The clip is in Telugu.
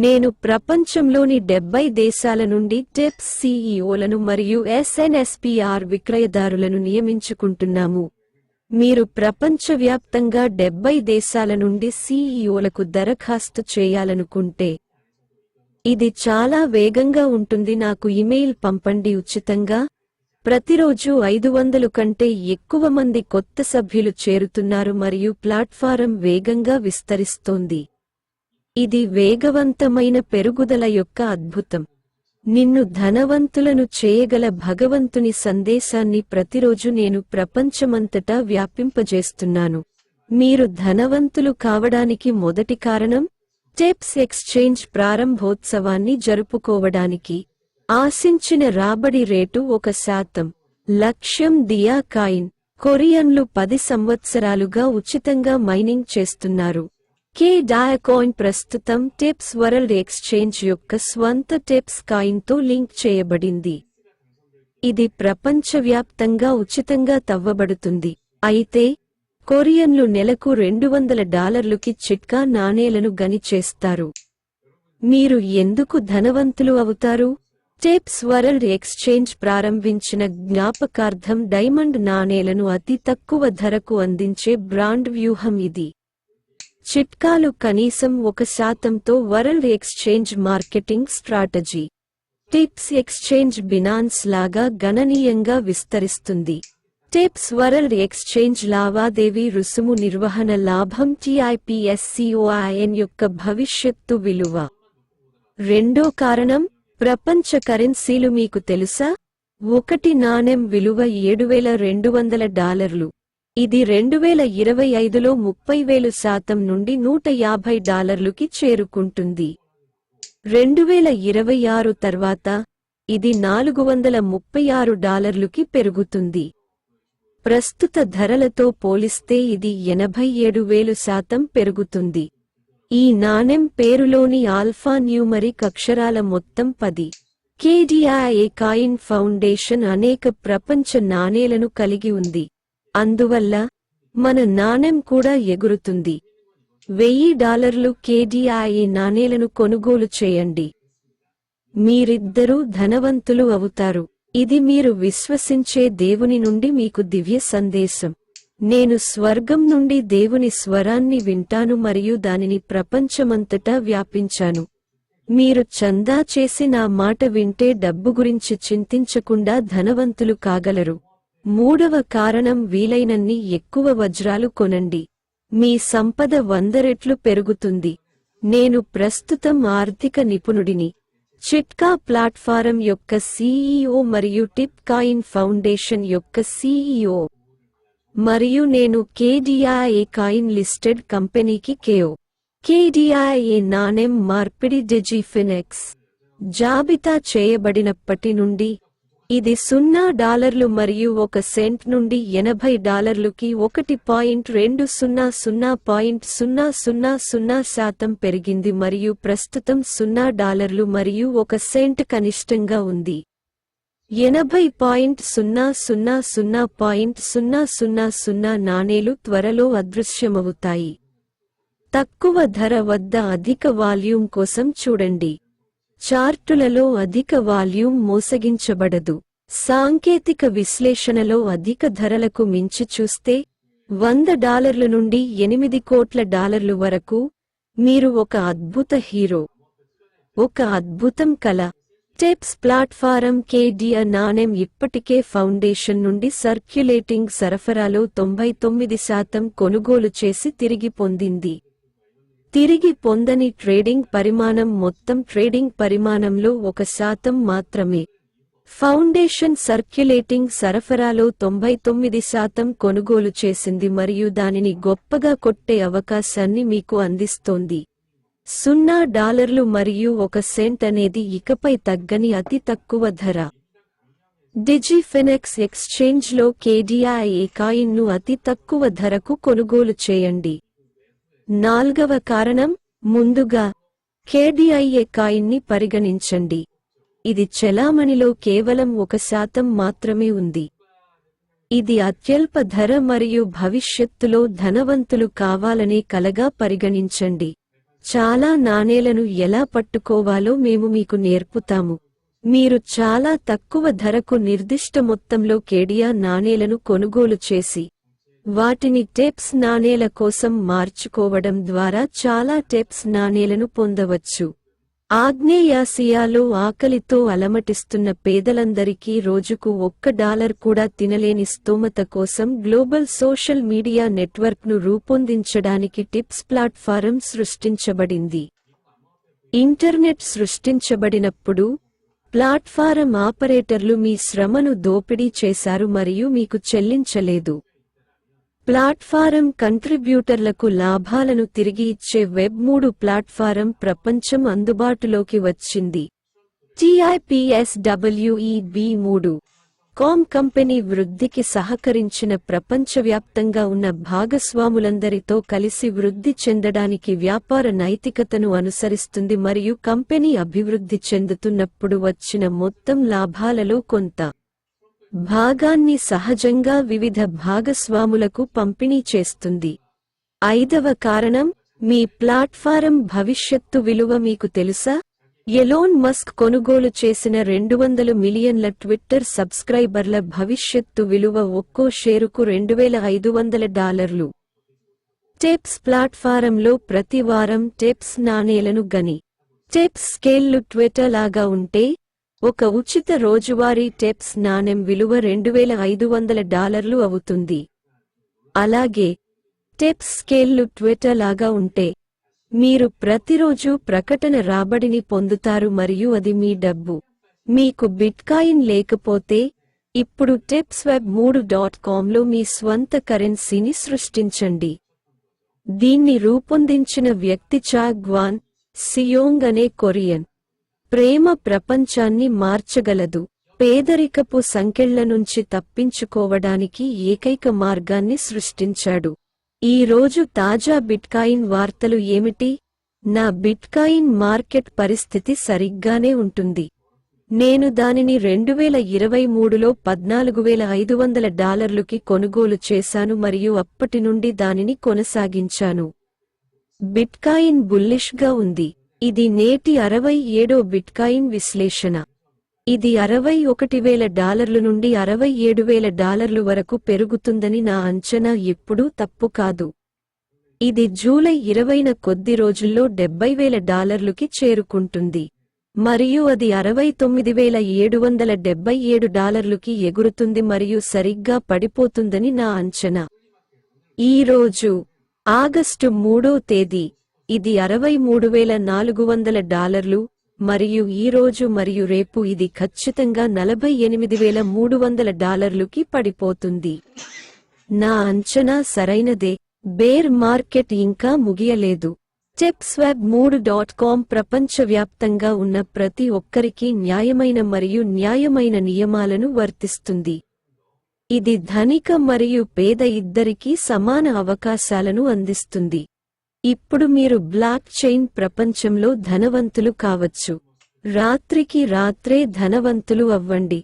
నేను ప్రపంచంలోని 70 దేశాల నుండి టిప్స్ సీఈఓలను మరియు ఎస్ఎన్ఎస్పిఆర్ విక్రయదారులను నియమించుకుంటున్నాము. మీరు ప్రపంచవ్యాప్తంగా 70 దేశాల నుండి సీఈఓలకు దరఖాస్తు చేయాలనుకుంటే ఇది చాలా వేగంగా ఉంటుంది. నాకు ఇమెయిల్ పంపండి ఉచితంగా. ప్రతిరోజు 500 కంటే ఎక్కువ మంది కొత్త సభ్యులు చేరుతున్నారు మరియు ప్లాట్ఫారం వేగంగా విస్తరిస్తోంది. ఇది వేగవంతమైన పెరుగుదల యొక్క అద్భుతం. నిన్ను ధనవంతులను చేయగల భగవంతుని సందేశాన్ని ప్రతిరోజు నేను ప్రపంచమంతటా వ్యాపింపజేస్తున్నాను. మీరు ధనవంతులు కావడానికి మొదటి కారణం టిప్స్ ఎక్స్చేంజ్ ప్రారంభోత్సవాన్ని జరుపుకోవడానికి. ఆశించిన రాబడి రేటు 1%. లక్ష్యం దియా కాయిన్. కొరియన్లు 10 సంవత్సరాలుగా ఉచితంగా మైనింగ్ చేస్తున్నారు. డయాకాయిన్ ప్రస్తుతం టిప్స్ వరల్డ్ ఎక్స్చేంజ్ యొక్క స్వంత టిప్స్ కాయిన్తో లింక్ చేయబడింది. ఇది ప్రపంచవ్యాప్తంగా ఉచితంగా తవ్వబడుతుంది. అయితే కొరియన్లు నెలకు $200కి చిట్కా నాణేలను గని చేస్తారు. మీరు ఎందుకు ధనవంతులు అవుతారు? టిప్స్ వరల్డ్ ఎక్స్చేంజ్ ప్రారంభించిన జ్ఞాపకార్థం డైమండ్ నాణేలను అతి తక్కువ ధరకు అందించే బ్రాండ్ వ్యూహం ఇది. చిట్కాలు కనీసం 1%తో world exchange marketing strategy. Tips exchange Binance లాగా గణనీయంగా విస్తరిస్తుంది. టిప్స్ వరల్డ్ ఎక్స్చేంజ్ లావాదేవీ రుసుము నిర్వహణ లాభం TIPSCOIN యొక్క భవిష్యత్తు విలువ. రెండో కారణం ప్రపంచ కరెన్సీలు మీకు తెలుసా? 1 నాణెం విలువ $7,200. ఇది 2025లో 30,000% నుండి $150కి చేరుకుంటుంది. 2026 తర్వాత ఇది $436కి పెరుగుతుంది. ప్రస్తుత ధరలతో పోలిస్తే ఇది 87,000% పెరుగుతుంది. ఈ నాణెం పేరులోని ఆల్ఫా న్యూమరిక్ అక్షరాల మొత్తం 10. KDIA కాయిన్ ఫౌండేషన్ అనేక ప్రపంచ నాణేలను కలిగి ఉంది. అందువల్ల మన నాణెం కూడా ఎగురుతుంది. $1000 KDIA నాణేలను కొనుగోలు చేయండి. మీరిద్దరూ ధనవంతులు అవుతారు. ఇది మీరు విశ్వసించే దేవుని నుండి మీకు దివ్య సందేశం. నేను స్వర్గం నుండి దేవుని స్వరాన్ని వింటాను మరియు దానిని ప్రపంచమంతటా వ్యాపించాను. మీరు చందా చేసి నా మాట వింటే డబ్బు గురించి చింతించకుండా ధనవంతులు కాగలరు. మూడవ కారణం వీలైనన్ని ఎక్కువ వజ్రాలు కొనండి. మీ సంపద 100 రెట్లు పెరుగుతుంది. నేను ప్రస్తుతం ఆర్థిక నిపుణుడిని, చిట్కా ప్లాట్ఫారం యొక్క CEO మరియు టిప్ కాయిన్ ఫౌండేషన్ యొక్క CEO, మరియు నేను KDIA కాయిన్ లిస్టెడ్ కంపెనీకి KDIA నాణెం మార్పిడి DigiFinex జాబితా చేయబడినప్పటి నుండి ఇది $0 మరియు 1 సెంట్ నుండి $80కి 1.200.000% పెరిగింది మరియు ప్రస్తుతం $0 మరియు 1 సెంట్ కనిష్టంగా ఉంది. 80.000.000 నాణేలు త్వరలో అదృశ్యమవుతాయి. తక్కువ ధర వద్ద అధిక వాల్యూమ్ కోసం చూడండి. చార్టులలో అధిక వాల్యూమ్ మోసగించబడదు. సాంకేతిక విశ్లేషణలో అధిక ధరలకు మించి చూస్తే $100 నుండి $8 కోట్ల వరకు మీరు ఒక అద్భుత హీరో, ఒక అద్భుతం కల. టిప్స్ ప్లాట్ఫారం KDIA నాణెం ఇప్పటికే ఫౌండేషన్ నుండి సర్క్యులేటింగ్ సరఫరాలో 99% కొనుగోలు చేసి తిరిగి పొందింది. తిరిగి పొందని ట్రేడింగ్ పరిమాణం మొత్తం ట్రేడింగ్ పరిమాణంలో 1% మాత్రమే. ఫౌండేషన్ సర్క్యులేటింగ్ సరఫరాలో 99% కొనుగోలు చేసింది మరియు దానిని గొప్పగా కొట్టే అవకాశాన్ని మీకు అందిస్తోంది. $0 మరియు 1 సెంట్ అనేది ఇకపై తగ్గని అతి తక్కువ ధర. DigiFinex ఎక్స్చేంజ్లో KDIA కాయిన్ను అతి తక్కువ ధరకు కొనుగోలు చేయండి. నాల్గవ కారణం, ముందుగా KDIA కాయిన్ని పరిగణించండి. ఇది చెలామణిలో కేవలం 1% మాత్రమే ఉంది. ఇది అత్యల్ప ధర మరియు భవిష్యత్తులో ధనవంతులు కావాలనే కలగా పరిగణించండి. చాలా నాణేలను ఎలా పట్టుకోవాలో మేము మీకు నేర్పుతాము. మీరు చాలా తక్కువ ధరకు నిర్దిష్ట మొత్తంలో కేడియా నాణేలను కొనుగోలు చేసి వాటిని టెప్స్ నాణేల కోసం మార్చుకోవడం ద్వారా చాలా టెప్స్ నాణేలను పొందవచ్చు. ఆగ్నేయాసియాలో ఆకలితో అలమటిస్తున్న పేదలందరికీ రోజుకు $1 కూడా తినలేని స్తోమత కోసం గ్లోబల్ సోషల్ మీడియా నెట్వర్క్ను రూపొందించడానికి టిప్స్ ప్లాట్ఫారం సృష్టించబడింది. ఇంటర్నెట్ సృష్టించబడినప్పుడు ప్లాట్ఫారం ఆపరేటర్లు మీ శ్రమను దోపిడీ చేశారు మరియు మీకు చెల్లించలేదు. ప్లాట్ఫారం కంట్రిబ్యూటర్లకు లాభాలను తిరిగి ఇచ్చే వెబ్3 ప్లాట్ఫారం ప్రపంచం అందుబాటులోకి వచ్చింది. TIPSWEB3.com కంపెనీ వృద్ధికి సహకరించిన ప్రపంచవ్యాప్తంగా ఉన్న భాగస్వాములందరితో కలిసి వృద్ధి చెందడానికి వ్యాపార నైతికతను అనుసరిస్తుంది మరియు కంపెనీ అభివృద్ధి చెందుతున్నప్పుడు వచ్చిన మొత్తం లాభాలలో కొంత భాగాన్ని సహజంగా వివిధ భాగస్వాములకు పంపిణీ చేస్తుంది. 5వ కారణం, మీ ప్లాట్ఫారం భవిష్యత్తు విలువ మీకు తెలుసా? ఎలోన్ మస్క్ కొనుగోలు చేసిన 200 మిలియన్ల ట్విట్టర్ సబ్స్క్రైబర్ల భవిష్యత్తు విలువ ఒక్కో షేరుకు $2,500. టెప్స్ ప్లాట్ఫారంలో ప్రతి వారం టెప్స్ నాణేలను గని టెప్స్ స్కేళ్లు ట్విట్టర్ లాగా ఉంటే ఒక ఉచిత రోజువారీ టెప్స్ నాణెం విలువ $2,500 అవుతుంది. అలాగే టెప్స్ స్కేళ్లు ట్విట్టర్ లాగా ఉంటే మీరు ప్రతిరోజూ ప్రకటన రాబడిని పొందుతారు మరియు అది మీ డబ్బు. మీకు బిట్కాయిన్ లేకపోతే ఇప్పుడు TipsWeb3.comలో మీ స్వంత కరెన్సీని సృష్టించండి. దీన్ని రూపొందించిన వ్యక్తి చా గ్వాన్ సియోంగ్ అనే కొరియన్. ప్రేమ ప్రపంచాన్ని మార్చగలదు. పేదరికపు సంకెళ్ల నుంచి తప్పించుకోవడానికి ఏకైక మార్గాన్ని సృష్టించాడు. ఈ రోజు తాజా బిట్కాయిన్ వార్తలు ఏమిటి? నా బిట్కాయిన్ మార్కెట్ పరిస్థితి సరిగ్గానే ఉంటుంది. నేను దానిని 2023లో $14,500కి కొనుగోలు చేశాను మరియు అప్పటి నుండి దానిని కొనసాగించాను. బిట్కాయిన్ బుల్లిష్గా ఉంది. ఇది నేటి 67వ బిట్కాయిన్ విశ్లేషణ. ఇది $61,000 నుండి $67,000 వరకు పెరుగుతుందని నా అంచనా ఎప్పుడూ తప్పు కాదు. ఇది జూలై 20న కొద్ది రోజుల్లో $70,000కి చేరుకుంటుంది మరియు అది $69,777కి ఎగురుతుంది మరియు సరిగ్గా పడిపోతుందని నా అంచనా. ఈ రోజు ఆగస్టు 3వ తేదీ ఇది $63,400 మరియు ఈ రోజు మరియు రేపు ఇది ఖచ్చితంగా $48,300కి పడిపోతుంది. నా అంచనా సరైనదే. బేర్ మార్కెట్ ఇంకా ముగియలేదు. TipsWeb3.com ప్రపంచవ్యాప్తంగా ఉన్న ప్రతి ఒక్కరికి న్యాయమైన మరియు న్యాయమైన నియమాలను వర్తిస్తుంది. ఇది ధనిక మరియు పేద ఇద్దరికీ సమాన అవకాశాలను అందిస్తుంది. ఇప్పుడు మీరు బ్లాక్ చైన్ ప్రపంచంలో ధనవంతులు కావచ్చు. రాత్రికి రాత్రే ధనవంతులు అవ్వండి.